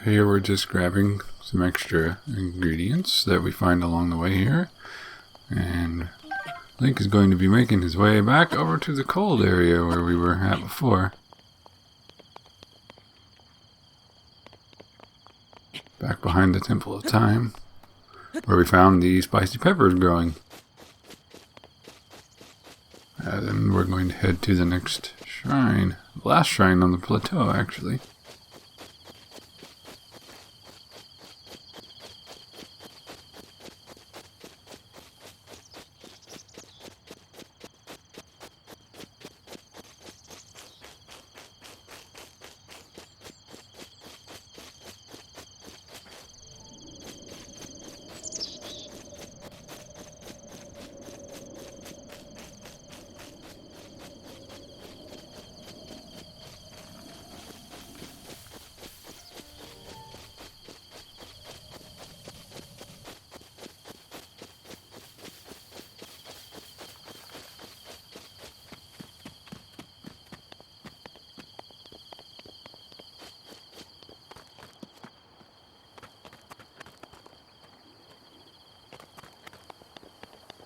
Here we're just grabbing some extra ingredients that we find along the way here. And Link is going to be making his way back over to the cold area where we were at before. Back behind the Temple of Time, where we found the spicy peppers growing. And then we're going to head to the next shrine. The last shrine on the plateau, actually.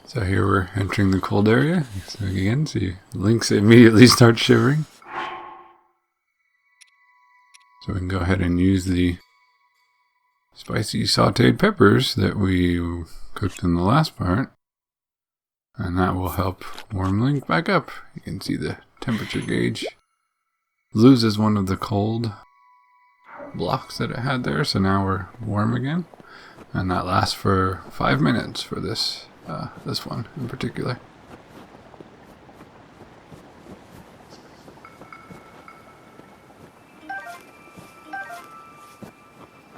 So here we're entering the cold area. So again, see Link immediately starts shivering. So we can go ahead and use the spicy sauteed peppers that we cooked in the last part. And that will help warm Link back up. You can see the temperature gauge loses one of the cold blocks that it had there. So now we're warm again. And that lasts for 5 minutes for this one in particular.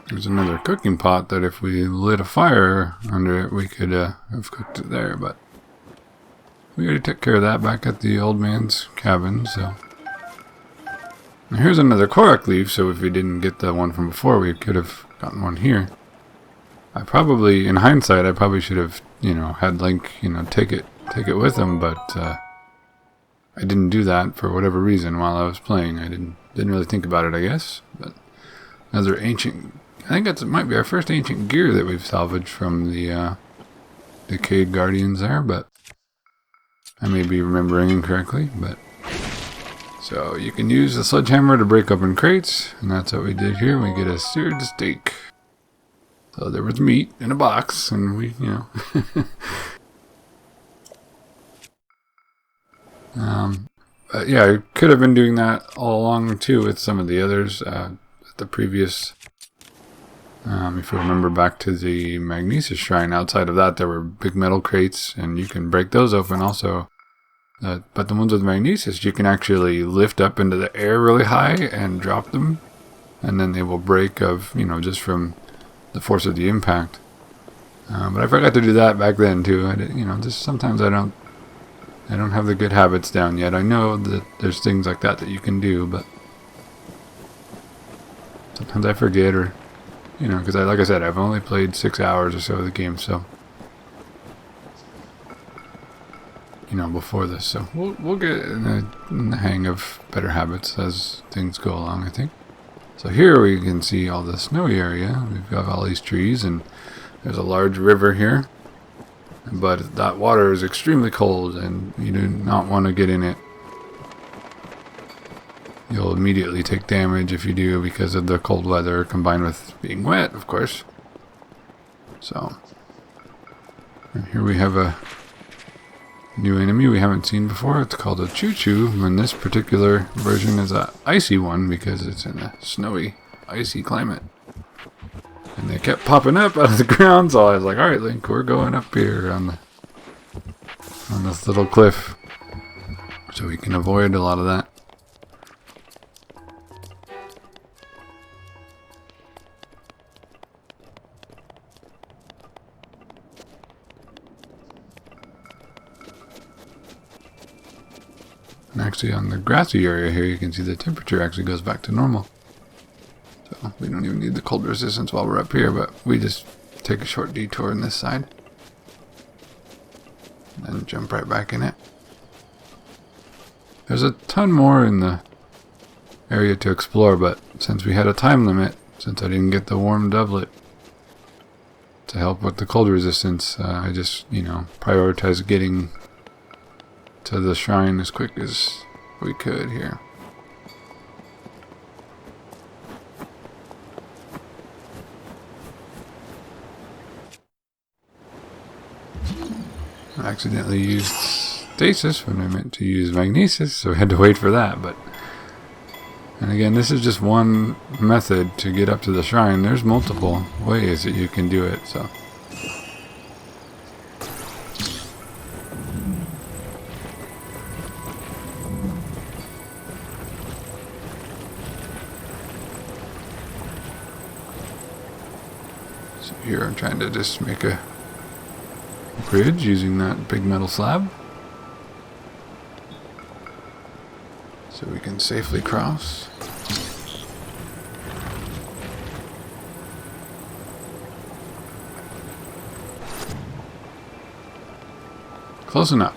There's another cooking pot that if we lit a fire under it, we could have cooked it there, but we already took care of that back at the old man's cabin, so. Now here's another Korok leaf, so if we didn't get the one from before, we could have gotten one here. I probably, in hindsight, I probably should have, had Link, take it with him, but I didn't do that for whatever reason while I was playing. I didn't really think about it, I guess. But another ancient, I think that might be our first ancient gear that we've salvaged from the Decayed Guardians there, but I may be remembering incorrectly. But so you can use the sledgehammer to break open crates, and that's what we did here. We get a seared steak. So there was meat in a box, and we, but yeah, I could have been doing that all along too with some of the others. At the previous, if you remember back to the Magnesis Shrine, outside of that there were big metal crates, and you can break those open also. But the ones with Magnesis, you can actually lift up into the air really high and drop them, and then they will break just from the force of the impact. But I forgot to do that back then too. Just sometimes I don't have the good habits down yet. I know that there's things like that you can do, but sometimes I forget, or because like I said, I've only played 6 hours or so of the game, so before this, so we'll get in the hang of better habits as things go along, I think. So here we can see all the snowy area. We've got all these trees, and there's a large river here. But that water is extremely cold, and you do not want to get in it. You'll immediately take damage if you do because of the cold weather combined with being wet, of course. So, and here we have a new enemy we haven't seen before. It's called a choo-choo, and this particular version is an icy one because it's in a snowy, icy climate. And they kept popping up out of the ground, so I was like, alright Link, we're going up here on this little cliff so we can avoid a lot of that. And actually on the grassy area here, you can see the temperature actually goes back to normal. So we don't even need the cold resistance while we're up here, but we just take a short detour on this side. And then jump right back in it. There's a ton more in the area to explore, but since we had a time limit, since I didn't get the warm doublet to help with the cold resistance, I just, prioritized getting to the shrine as quick as we could here. I accidentally used stasis when I meant to use magnesis, so we had to wait for that. And again, this is just one method to get up to the shrine. There's multiple ways that you can do it, so. So here I'm trying to just make a bridge using that big metal slab, so we can safely cross. Close enough.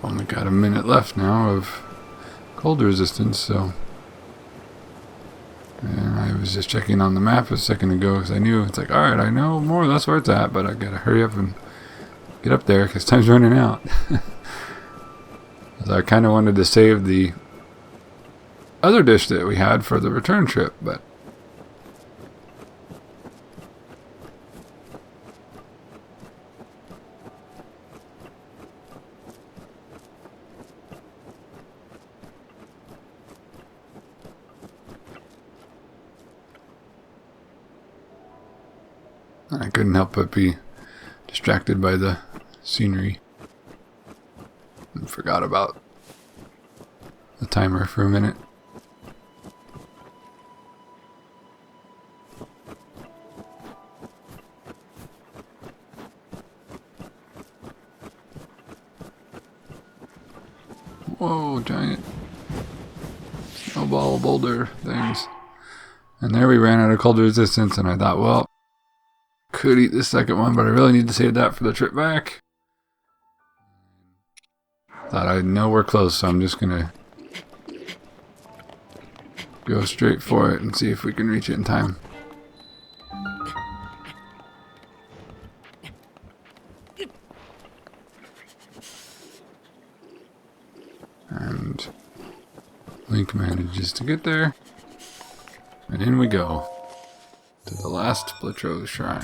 Only got a minute left now of cold resistance, so. And I was just checking on the map a second ago because I knew it's like, alright, I know more or less where it's at, but I gotta hurry up and get up there because time's running out. So I kind of wanted to save the other dish that we had for the return trip, but. I couldn't help but be distracted by the scenery and forgot about the timer for a minute. Whoa, giant snowball boulder things. And there we ran out of cold resistance, and I thought, well, could eat the second one, but I really need to save that for the trip back. Thought I know we're close, so I'm just gonna go straight for it and see if we can reach it in time. And Link manages to get there, and in we go to the last plateau shrine.